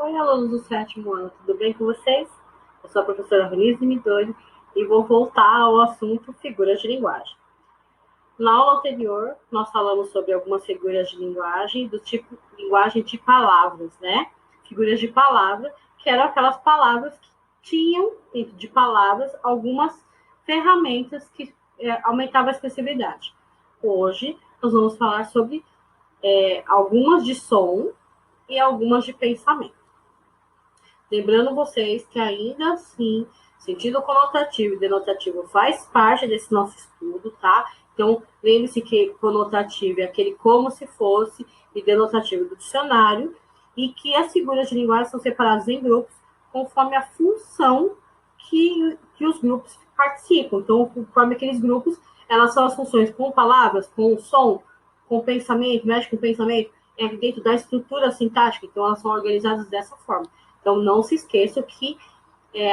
Oi, alunos do sétimo ano, tudo bem com vocês? Eu sou a professora Ronise Midori e vou voltar ao assunto figuras de linguagem. Na aula anterior, nós falamos sobre algumas figuras de linguagem do tipo linguagem de palavras, né? Figuras de palavra, que eram aquelas palavras que tinham, dentro de palavras, algumas ferramentas que aumentavam a expressividade. Hoje, nós vamos falar sobre algumas de som e algumas de pensamento. Lembrando vocês que ainda assim, sentido conotativo e denotativo faz parte desse nosso estudo, tá? Então, lembre-se que conotativo é aquele como se fosse e denotativo do dicionário, e que as figuras de linguagem são separadas em grupos conforme a função que os grupos participam. Então, conforme aqueles grupos, elas são as funções com palavras, com som, com pensamento, mexe com pensamento, é dentro da estrutura sintática, então elas são organizadas dessa forma. Então, não se esqueça que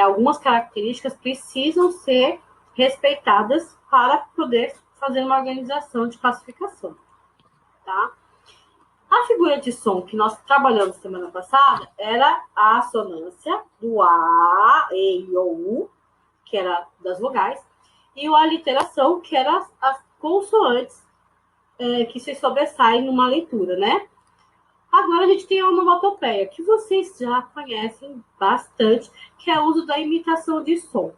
algumas características precisam ser respeitadas para poder fazer uma organização de classificação, tá? A figura de som que nós trabalhamos semana passada era a assonância do A, E, I, O, U, que era das vogais, e a aliteração, que era as consoantes que se sobressaem numa leitura, né? Agora a gente tem a onomatopeia, que vocês já conhecem bastante, que é o uso da imitação de som.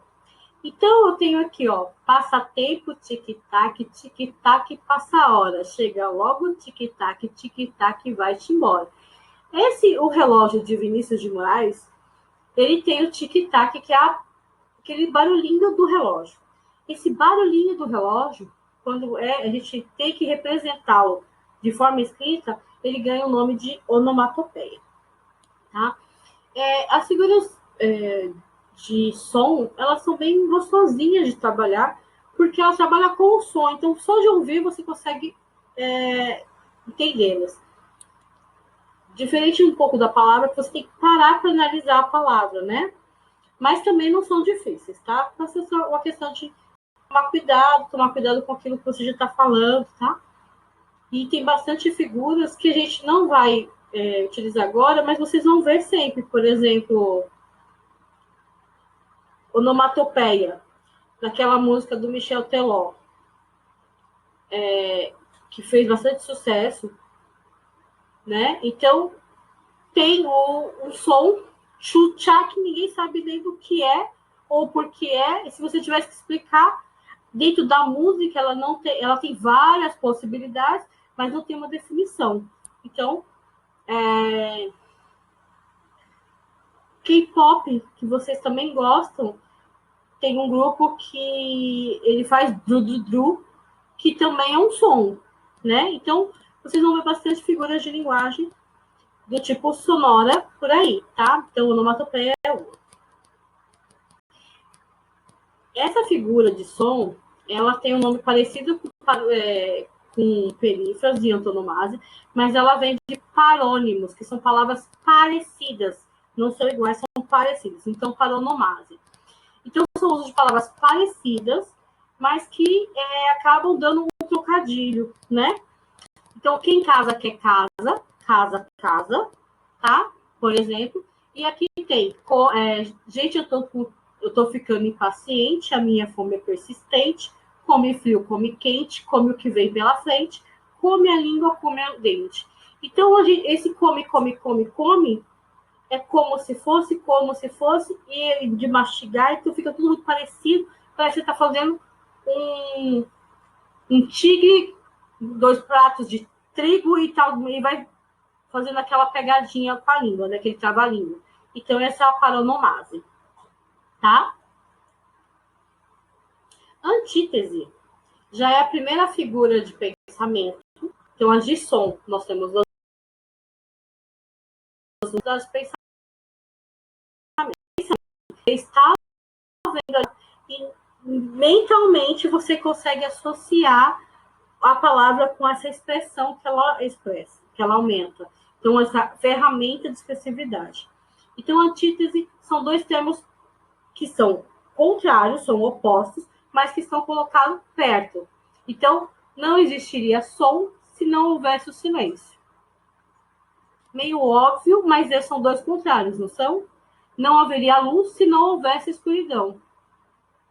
Então, eu tenho aqui, ó, passatempo, tic-tac, tic-tac, passa a hora. Chega logo, tic-tac, tic-tac, vai-te embora. O relógio de Vinícius de Moraes, ele tem o tic-tac, que é aquele barulhinho do relógio. Esse barulhinho do relógio, quando a gente tem que representá-lo de forma escrita, ele ganha o nome de onomatopeia. Tá? As figuras de som, elas são bem gostosinhas de trabalhar, porque elas trabalham com o som. Então, só de ouvir você consegue entendê-las. Diferente um pouco da palavra, que você tem que parar para analisar a palavra, né? Mas também não são difíceis, tá? Então, é só uma questão de tomar cuidado com aquilo que você já está falando, tá? E tem bastante figuras que a gente não vai utilizar agora, mas vocês vão ver sempre. Por exemplo, onomatopeia, daquela música do Michel Teló, que fez bastante sucesso, né? Então, tem o som tchutchá, que ninguém sabe nem do que é ou por que é. E se você tivesse que explicar, dentro da música, ela tem várias possibilidades, mas não tem uma definição. Então, K-pop, que vocês também gostam, tem um grupo que ele faz dru-dru-dru, que também é um som, né? Então, vocês vão ver bastante figuras de linguagem do tipo sonora por aí, tá? Então, onomatopeia é uma. Essa figura de som, ela tem um nome parecido com perífrase e antonomasia, mas ela vem de parônimos, que são palavras parecidas, não são iguais, são parecidas. Então, paronomásia. Então, são usos de palavras parecidas, mas que acabam dando um trocadilho, né? Então, quem casa quer casa, casa, casa, tá? Por exemplo. E aqui tem, gente, eu tô ficando impaciente, a minha fome é persistente, come frio, come quente, come o que vem pela frente, come a língua, come o dente. Então, esse come, come, come, come, é como se fosse, e de mastigar, então fica tudo muito parecido, parece que você tá fazendo um tigre, 2 pratos de trigo e tal, e vai fazendo aquela pegadinha com a língua, né? Aquele trava-língua. Então, essa é a paronomase, tá? Antítese já é a primeira figura de pensamento. Então, as de som, nós temos as pensamentos. Está vendo e mentalmente você consegue associar a palavra com essa expressão que ela expressa, que ela aumenta. Então, essa ferramenta de expressividade. Então, antítese são dois termos que são contrários, são opostos, mas que estão colocados perto. Então, não existiria som se não houvesse o silêncio. meio óbvio, mas esses são dois contrários, não são? Não haveria luz se não houvesse escuridão.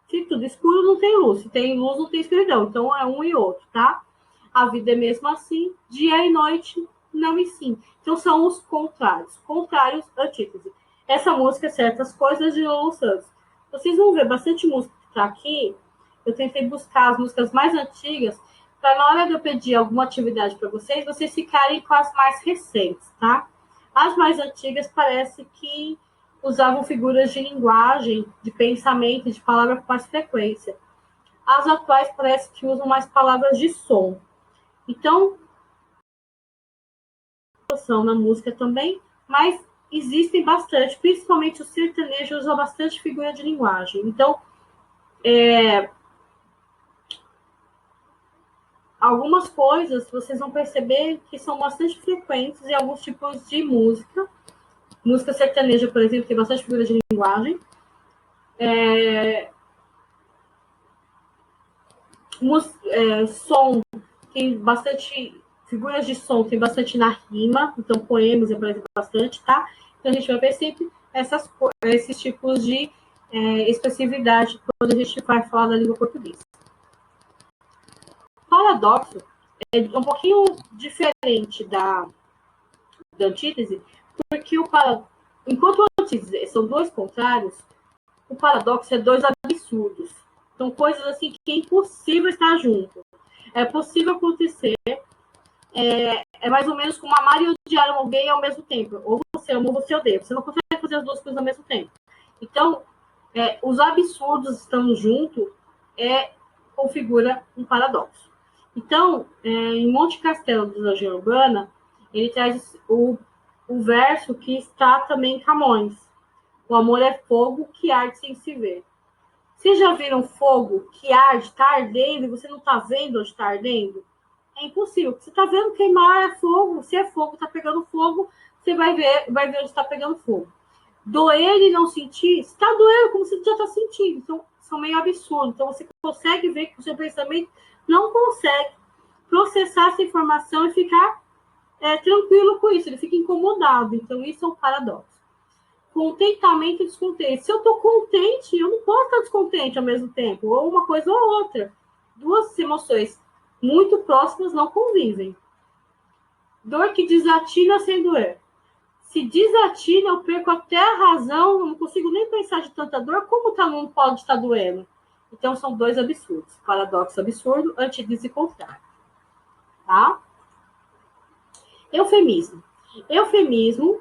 Se tudo escuro, não tem luz. Se tem luz, não tem escuridão. Então, é um e outro, tá? A vida é mesmo assim, dia e noite, não e sim. Então, são os contrários. Contrários, antítese. Essa música, Certas Coisas, de Lulu Santos. Vocês vão ver bastante música que tá aqui. Eu tentei buscar as músicas mais antigas, para na hora de eu pedir alguma atividade para vocês, vocês ficarem com as mais recentes, tá? As mais antigas parece que usavam figuras de linguagem, de pensamento, de palavra com mais frequência. As atuais parece que usam mais palavras de som. Então, são na música também, mas existem bastante, principalmente o sertanejo usa bastante figura de linguagem. Então, algumas coisas vocês vão perceber que são bastante frequentes em alguns tipos de música. Música sertaneja, por exemplo, tem bastante figura de linguagem. Som tem bastante figuras de som, tem bastante na rima, então poemas aparecem bastante, tá? Então a gente vai ver sempre esses tipos de expressividade quando a gente vai falar da língua portuguesa. Paradoxo é um pouquinho diferente da antítese, porque enquanto a antítese são dois contrários, o paradoxo é dois absurdos. São coisas assim que é impossível estar junto. É possível acontecer. É mais ou menos como amar e odiar alguém ao mesmo tempo. Ou você ama ou você odeia. Você não consegue fazer as duas coisas ao mesmo tempo. Então, os absurdos estando junto configura um paradoxo. Então, em Monte Castelo, do Legião Urbana, ele traz o verso que está também em Camões. O amor é fogo que arde sem se ver. Vocês já viram fogo que arde, está ardendo, e você não está vendo onde está ardendo? É impossível. Você está vendo queimar é fogo. Se é fogo, está pegando fogo, você vai ver onde está pegando fogo. Doer e não sentir, está doendo como você já está sentindo. Então, são meio absurdos. Então, você consegue ver que o seu pensamento não consegue processar essa informação e ficar tranquilo com isso. Ele fica incomodado. Então, isso é um paradoxo. Contentamento e descontente. Se eu estou contente, eu não posso estar descontente ao mesmo tempo. Ou uma coisa ou outra. Duas emoções muito próximas não convivem. Dor que desatina sem doer. Se desatina, eu perco até a razão, eu não consigo nem pensar de tanta dor, como não pode estar doendo? Então, são dois absurdos. Paradoxo absurdo, antítese contrário. Tá? Eufemismo. Eufemismo,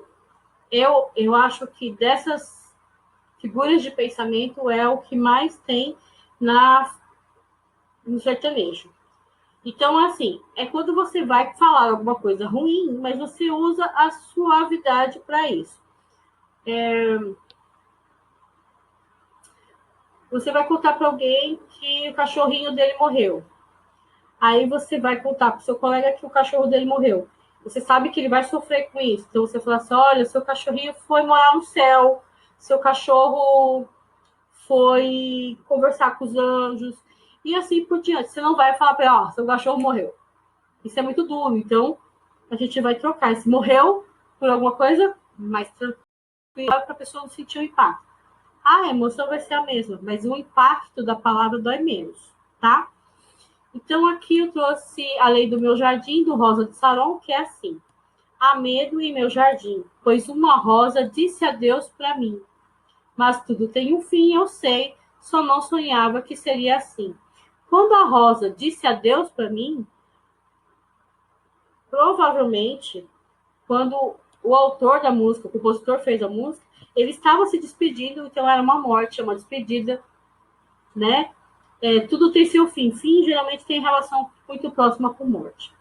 eu acho que dessas figuras de pensamento é o que mais tem no sertanejo. Então, assim, é quando você vai falar alguma coisa ruim, mas você usa a suavidade para isso. Você vai contar para alguém que o cachorrinho dele morreu. Aí você vai contar para o seu colega que o cachorro dele morreu. Você sabe que ele vai sofrer com isso. Então você fala assim: olha, seu cachorrinho foi morar no céu, seu cachorro foi conversar com os anjos, e assim por diante. Você não vai falar para ele: ó, seu cachorro morreu. Isso é muito duro. Então a gente vai trocar. Se morreu por alguma coisa, mais tranquilo, para a pessoa não sentir o impacto. A emoção vai ser a mesma, mas o impacto da palavra dói menos, tá? Então, aqui eu trouxe a lei do meu jardim, do Rosa de Saron, que é assim: há medo em meu jardim, pois uma rosa disse adeus para mim. Mas tudo tem um fim, eu sei, só não sonhava que seria assim. Quando a rosa disse adeus para mim, provavelmente, quando o autor da música, o compositor fez a música, ele estava se despedindo, então era uma morte, uma despedida, né? Tudo tem seu fim. Fim geralmente tem relação muito próxima com morte.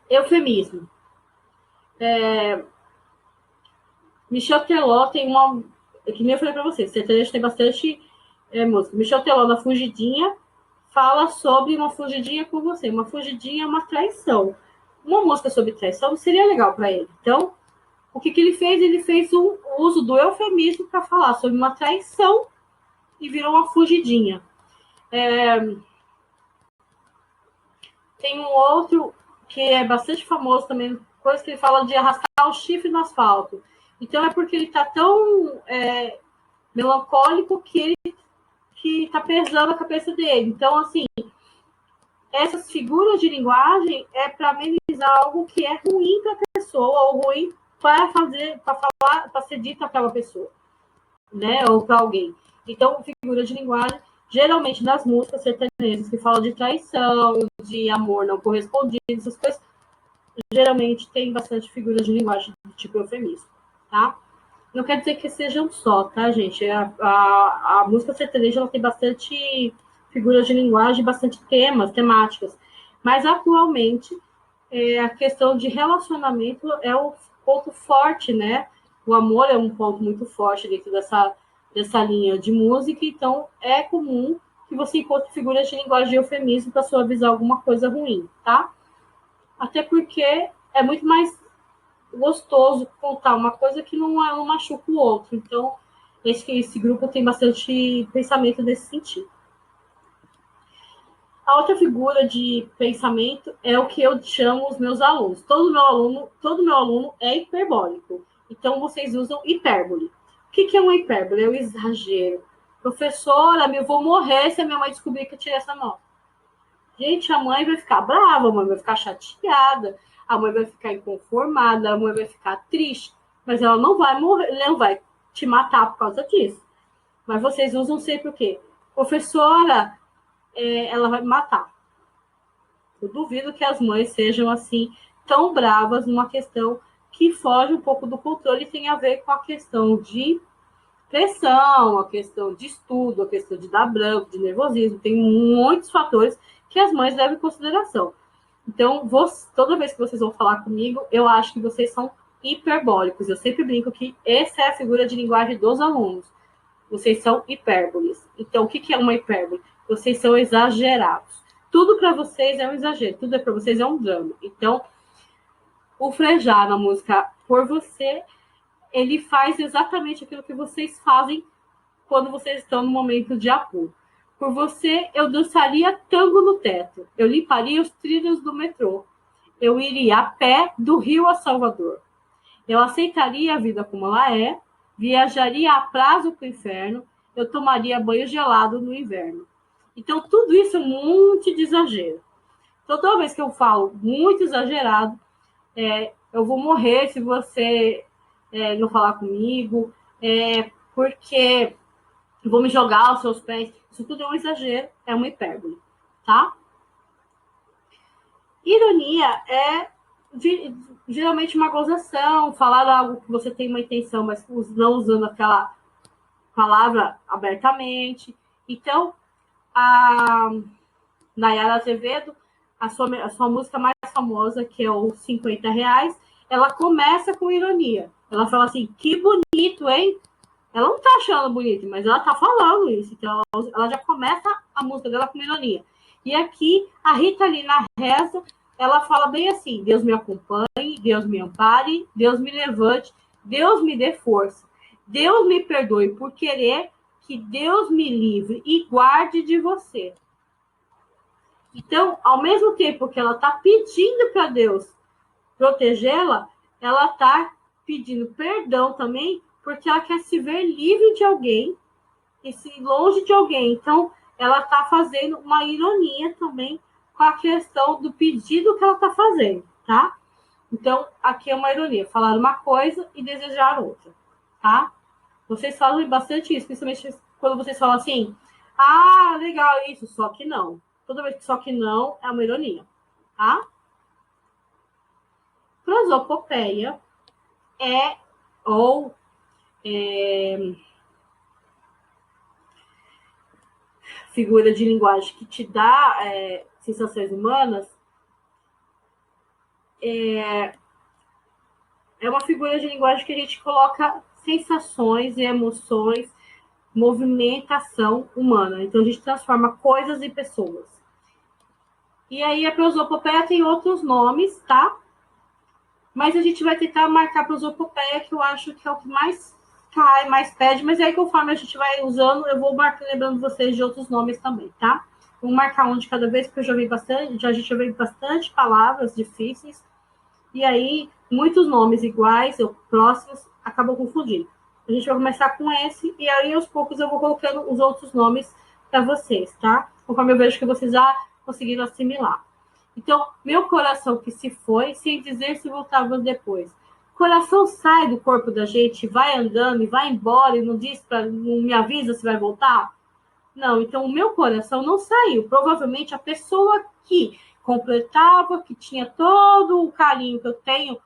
Eufemismo. Michel Teló tem uma. Que nem eu falei para vocês, sertanejo tem bastante música. Michel Teló, na Fugidinha, fala sobre uma fugidinha com você. Uma fugidinha é uma traição. Uma música sobre traição seria legal para ele. Então, o que ele fez? Ele fez um uso do eufemismo para falar sobre uma traição e virou uma fugidinha. Tem um outro que é bastante famoso também coisa que ele fala de arrastar o chifre no asfalto. Então é porque ele está tão melancólico que ele que está pesando a cabeça dele. Então, assim, essas figuras de linguagem é para amenizar algo que é ruim para a pessoa ou ruim para fazer, para falar, para ser dita para uma pessoa, né? Ou para alguém. Então, figura de linguagem, geralmente nas músicas sertanejas que falam de traição, de amor não correspondido, essas coisas, geralmente tem bastante figuras de linguagem do tipo eufemismo, tá? Não quer dizer que sejam só, tá, gente? A música sertaneja ela tem bastante figuras de linguagem, bastante temáticas. Mas atualmente a questão de relacionamento é o ponto forte, né? O amor é um ponto muito forte dentro dessa linha de música, então é comum que você encontre figuras de linguagem de eufemismo para suavizar alguma coisa ruim, tá? Até porque é muito mais gostoso contar uma coisa que não machuca o outro. Então, esse grupo tem bastante pensamento nesse sentido. A outra figura de pensamento é o que eu chamo os meus alunos. Todo meu aluno é hiperbólico. Então, vocês usam hipérbole. O que é uma hipérbole? É o exagero. Professora, eu vou morrer se a minha mãe descobrir que eu tirei essa nota. Gente, a mãe vai ficar brava, a mãe vai ficar chateada, a mãe vai ficar inconformada, a mãe vai ficar triste, mas ela não vai morrer, não vai te matar por causa disso. Mas vocês usam sempre o quê? Professora, ela vai me matar. Eu duvido que as mães sejam assim, tão bravas numa questão que foge um pouco do controle e tem a ver com a questão de pressão, a questão de estudo, a questão de dar branco, de nervosismo. Tem muitos fatores que as mães levam em consideração. Então, toda vez que vocês vão falar comigo, eu acho que vocês são hiperbólicos. Eu sempre brinco que essa é a figura de linguagem dos alunos. Vocês são hipérboles. Então, o que é uma hipérbole? Vocês são exagerados. Tudo para vocês é um exagero, tudo para vocês é um drama. Então, o Frejá na música Por Você, ele faz exatamente aquilo que vocês fazem quando vocês estão no momento de apuro. Por você, eu dançaria tango no teto. Eu limparia os trilhos do metrô. Eu iria a pé do Rio a Salvador. Eu aceitaria a vida como ela é, viajaria a prazo para o inferno, eu tomaria banho gelado no inverno. Então, tudo isso é um monte de exagero. Então, toda vez que eu falo muito exagerado, eu vou morrer se você não falar comigo, porque vou me jogar aos seus pés. Isso tudo é um exagero, é uma hipérbole, tá? Ironia é geralmente uma gozação, falar algo que você tem uma intenção, mas não usando aquela palavra abertamente. Então, a Nayara Azevedo, a sua música mais famosa, que é o 50 reais, ela começa com ironia. Ela fala assim, que bonito, hein? Ela não tá achando bonito, mas ela tá falando isso. Então, ela já começa a música dela com ironia. E aqui, a Rita ali na reza, ela fala bem assim, Deus me acompanhe, Deus me ampare, Deus me levante, Deus me dê força. Deus me perdoe por querer, que Deus me livre e guarde de você. Então, ao mesmo tempo que ela está pedindo para Deus protegê-la, ela está pedindo perdão também, porque ela quer se ver livre de alguém e se longe de alguém. Então, ela está fazendo uma ironia também com a questão do pedido que ela está fazendo, tá? Então, aqui é uma ironia, falar uma coisa e desejar outra, tá? Vocês falam bastante isso, principalmente quando vocês falam assim, ah, legal isso, só que não. Toda vez que só que não, é uma ironia, tá? Prosopopeia ou figura de linguagem que te dá sensações humanas, é uma figura de linguagem que a gente coloca sensações e emoções, movimentação humana. Então, a gente transforma coisas em pessoas. E aí, a prosopopeia tem outros nomes, tá? Mas a gente vai tentar marcar a prosopopeia, que eu acho que é o que mais cai, mais pede. Mas aí, conforme a gente vai usando, eu vou lembrando vocês de outros nomes também, tá? Vamos marcar um de cada vez, porque eu já vi bastante, a gente já viu bastante palavras difíceis. E aí, muitos nomes iguais ou próximos acabam confundindo. A gente vai começar com esse, e aí aos poucos eu vou colocando os outros nomes para vocês, tá? Conforme eu vejo que vocês já conseguiram assimilar. Então, meu coração que se foi, sem dizer se voltava depois. O coração sai do corpo da gente, vai andando e vai embora e não diz para, não me avisa se vai voltar? Não, então o meu coração não saiu. Provavelmente a pessoa que completava, que tinha todo o carinho que eu tenho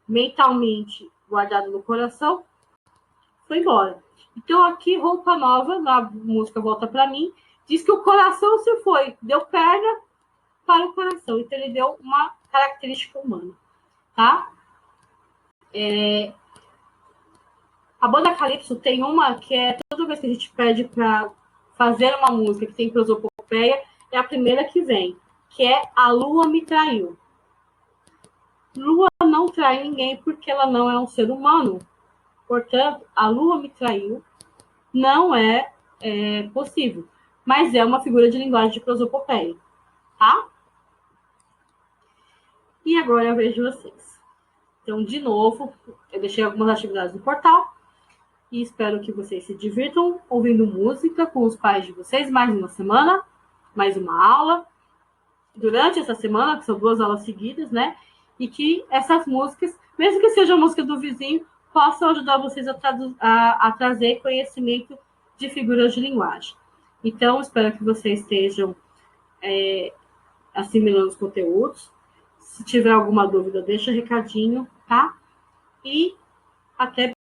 mentalmente guardado no coração, foi embora. Então aqui, Roupa Nova, na música Volta Pra Mim, diz que o coração se foi, deu perna para o coração. Então ele deu uma característica humana, tá? A banda Calypso tem uma que é toda vez que a gente pede para fazer uma música que tem prosopopeia, é a primeira que vem, que é A Lua Me Traiu. Lua não trai ninguém porque ela não é um ser humano. Portanto, a Lua me traiu não é possível. Mas é uma figura de linguagem de prosopopeia, tá? E agora eu vejo vocês. Então, de novo, eu deixei algumas atividades no portal e espero que vocês se divirtam ouvindo música com os pais de vocês mais uma semana, mais uma aula. Durante essa semana, que são 2 aulas seguidas, né? E que essas músicas, mesmo que seja a música do vizinho, possam ajudar vocês a trazer conhecimento de figuras de linguagem. Então, espero que vocês estejam assimilando os conteúdos. Se tiver alguma dúvida, deixa recadinho, tá? E até